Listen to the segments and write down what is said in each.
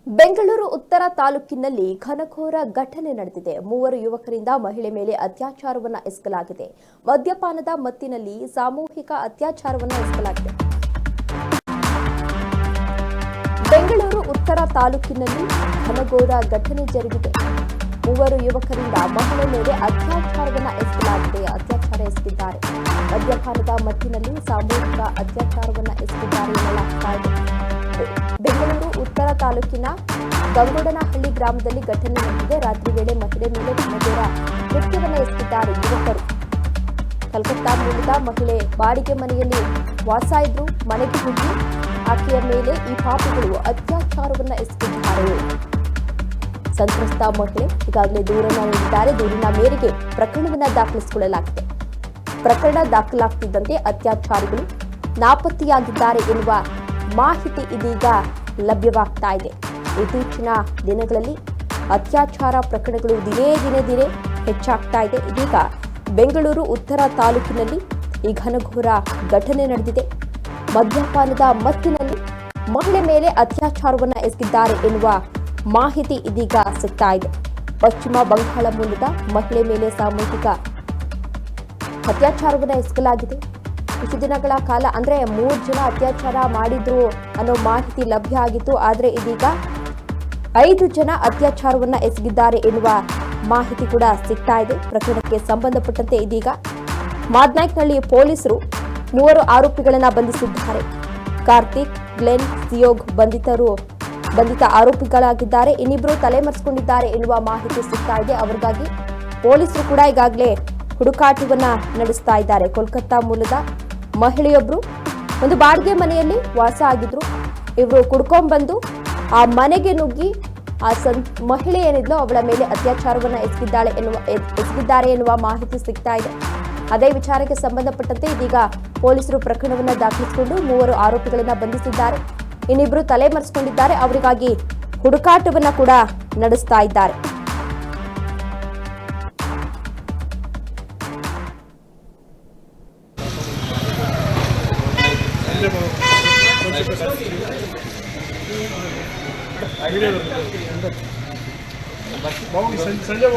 ಬೆಂಗಳೂರು ಉತ್ತರ ತಾಲೂಕಿನಲ್ಲಿ ಘನಘೋರ ಘಟನೆ ನಡೆದಿದೆ. 3 ಯುವಕರಿಂದ ಮಹಿಳೆ ಮೇಲೆ ಅತ್ಯಾಚಾರವನ್ನು ಎಸಗಲಾಗಿದೆ. ಮದ್ಯಪಾನದ ಮತ್ತಿನಲ್ಲಿ ಸಾಮೂಹಿಕ ಅತ್ಯಾಚಾರವನ್ನು ಎಸಗಲಾಗಿದೆ. ಬೆಂಗಳೂರು ಉತ್ತರ ತಾಲೂಕಿನಲ್ಲಿ ಘನಘೋರ ಘಟನೆ ಜರುಗಿದೆ. 3 ಯುವಕರಿಂದ ಮಹಿಳೆ ಮೇಲೆ ಅತ್ಯಾಚಾರವನ್ನು ಎಸಗಲಾಗಿದೆ. ಅತ್ಯಾಚಾರ ಎಸಗಿದ್ದಾರೆ. ಮದ್ಯಪಾನದ ಮತ್ತಿನಲ್ಲಿ ಸಾಮೂಹಿಕ ಅತ್ಯಾಚಾರವನ್ನು ಎಸಗಿದ್ದಾರೆ ಎನ್ನಲಾಗುತ್ತಿದೆ. ಬೆಂಗಳೂರು ಉತ್ತರ ತಾಲೂಕಿನ ಗಂಗೋಡನಹಳ್ಳಿ ಗ್ರಾಮದಲ್ಲಿ ಘಟನೆ ನಡೆದಿದೆ. ರಾತ್ರಿ ವೇಳೆ ಮಹಿಳೆ ಮೇಲೆ ಘನಘೋರ ಕೃತ್ಯವನ್ನು ಎಸಗಿದ್ದಾರೆ ಯುವಕರು. ಕಲ್ಕತ್ತಾ ಮೂಲದ ಮಹಿಳೆ ಬಾಡಿಗೆ ಮನೆಯಲ್ಲಿ ವಾಸ ಇದ್ರು. ಮನೆಗೆ ಹೋಗಿ ಆಕೆಯ ಮೇಲೆ ಈ ಪಾಪಿಗಳು ಅತ್ಯಾಚಾರವನ್ನು ಎಸಗಿದ್ದಾರೆ. ಸಂತ್ರಸ್ತ ಮಹಿಳೆ ಈಗಾಗಲೇ ದೂರನ್ನು ನೀಡಿದ್ದಾರೆ. ದೂರಿನ ಮೇರೆಗೆ ಪ್ರಕರಣವನ್ನು ದಾಖಲಿಸಿಕೊಳ್ಳಲಾಗಿದೆ. ಪ್ರಕರಣ ದಾಖಲಾಗುತ್ತಿದ್ದಂತೆ ಅತ್ಯಾಚಾರಿಗಳು ನಾಪತ್ತೆಯಾಗಿದ್ದಾರೆ ಎನ್ನುವ ಮಾಹಿತಿ ಇದೀಗ ಲಭ್ಯವಾಗ್ತಾ ಇದೆ. ಇತ್ತೀಚಿನ ದಿನಗಳಲ್ಲಿ ಅತ್ಯಾಚಾರ ಪ್ರಕರಣಗಳು ದಿನೇ ಹೆಚ್ಚಾಗ್ತಾ ಇದೆ. ಇದೀಗ ಬೆಂಗಳೂರು ಉತ್ತರ ತಾಲೂಕಿನಲ್ಲಿ ಈ ಘನಘೋರ ಘಟನೆ ನಡೆದಿದೆ. ಮದ್ಯಪಾನದ ಮತ್ತಿನಲ್ಲಿ ಮಹಿಳೆ ಮೇಲೆ ಅತ್ಯಾಚಾರವನ್ನು ಎಸಗಿದ್ದಾರೆ ಎನ್ನುವ ಮಾಹಿತಿ ಇದೀಗ ಸಿಗ್ತಾ ಇದೆ. ಪಶ್ಚಿಮ ಬಂಗಾಳ ಮೂಲದ ಮಹಿಳೆ ಮೇಲೆ ಸಾಮೂಹಿಕ ಅತ್ಯಾಚಾರವನ್ನು ಎಸಗಲಾಗಿದೆ. ಇಷ್ಟು ದಿನಗಳ ಕಾಲ ಅಂದ್ರೆ 3 ಜನ ಅತ್ಯಾಚಾರ ಮಾಡಿದ್ರು ಅನ್ನೋ ಮಾಹಿತಿ ಲಭ್ಯ ಆಗಿತ್ತು. ಆದರೆ ಇದೀಗ 5 ಜನ ಅತ್ಯಾಚಾರವನ್ನ ಎಸಗಿದ್ದಾರೆ ಎನ್ನುವ ಮಾಹಿತಿ ಕೂಡ ಸಿಗ್ತಾ ಇದೆ. ಪ್ರಕರಣಕ್ಕೆ ಸಂಬಂಧಪಟ್ಟಂತೆ ಇದೀಗ ಮಾದ್ನಾಯ್ಕ್ನಲ್ಲಿ ಪೊಲೀಸರು 3 ಆರೋಪಿಗಳನ್ನ ಬಂಧಿಸಿದ್ದಾರೆ. ಕಾರ್ತಿಕ್, ಗ್ಲೆನ್, ಸಿಯೋಗ್ ಬಂಧಿತ ಆರೋಪಿಗಳಾಗಿದ್ದಾರೆ. ಇನ್ನಿಬ್ಬರು ತಲೆಮರೆಸಿಕೊಂಡಿದ್ದಾರೆ ಎನ್ನುವ ಮಾಹಿತಿ ಸಿಗ್ತಾ ಇದೆ. ಅವರಿಗಾಗಿ ಪೊಲೀಸರು ಕೂಡ ಈಗಾಗಲೇ ಹುಡುಕಾಟವನ್ನ ನಡೆಸ್ತಾ ಇದ್ದಾರೆ. ಕೋಲ್ಕತ್ತಾ ಮೂಲದ ಮಹಿಳೆಯೊಬ್ಬರು ಒಂದು ಬಾಡಿಗೆ ಮನೆಯಲ್ಲಿ ವಾಸ ಆಗಿದ್ರು. ಇವರು ಕುಡ್ಕೊಂಡ್ಬಂದು ಆ ಮನೆಗೆ ನುಗ್ಗಿ ಆ ಮಹಿಳೆ ಏನಿದ್ಲೋ ಅವಳ ಮೇಲೆ ಅತ್ಯಾಚಾರವನ್ನು ಎಸಗಿದ್ದಾರೆ ಎನ್ನುವ ಮಾಹಿತಿ ಸಿಗ್ತಾ ಇದೆ. ಅದೇ ವಿಚಾರಕ್ಕೆ ಸಂಬಂಧಪಟ್ಟಂತೆ ಇದೀಗ ಪೊಲೀಸರು ಪ್ರಕರಣವನ್ನು ದಾಖಲಿಸಿಕೊಂಡು 3 ಆರೋಪಿಗಳನ್ನ ಬಂಧಿಸಿದ್ದಾರೆ. ಇನ್ನಿಬ್ಬರು ತಲೆಮರೆಸಿಕೊಂಡಿದ್ದಾರೆ. ಅವರಿಗಾಗಿ ಹುಡುಕಾಟವನ್ನ ಕೂಡ ನಡೆಸ್ತಾ ಇದ್ದಾರೆ. ಸಂಜೆ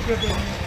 Gracias.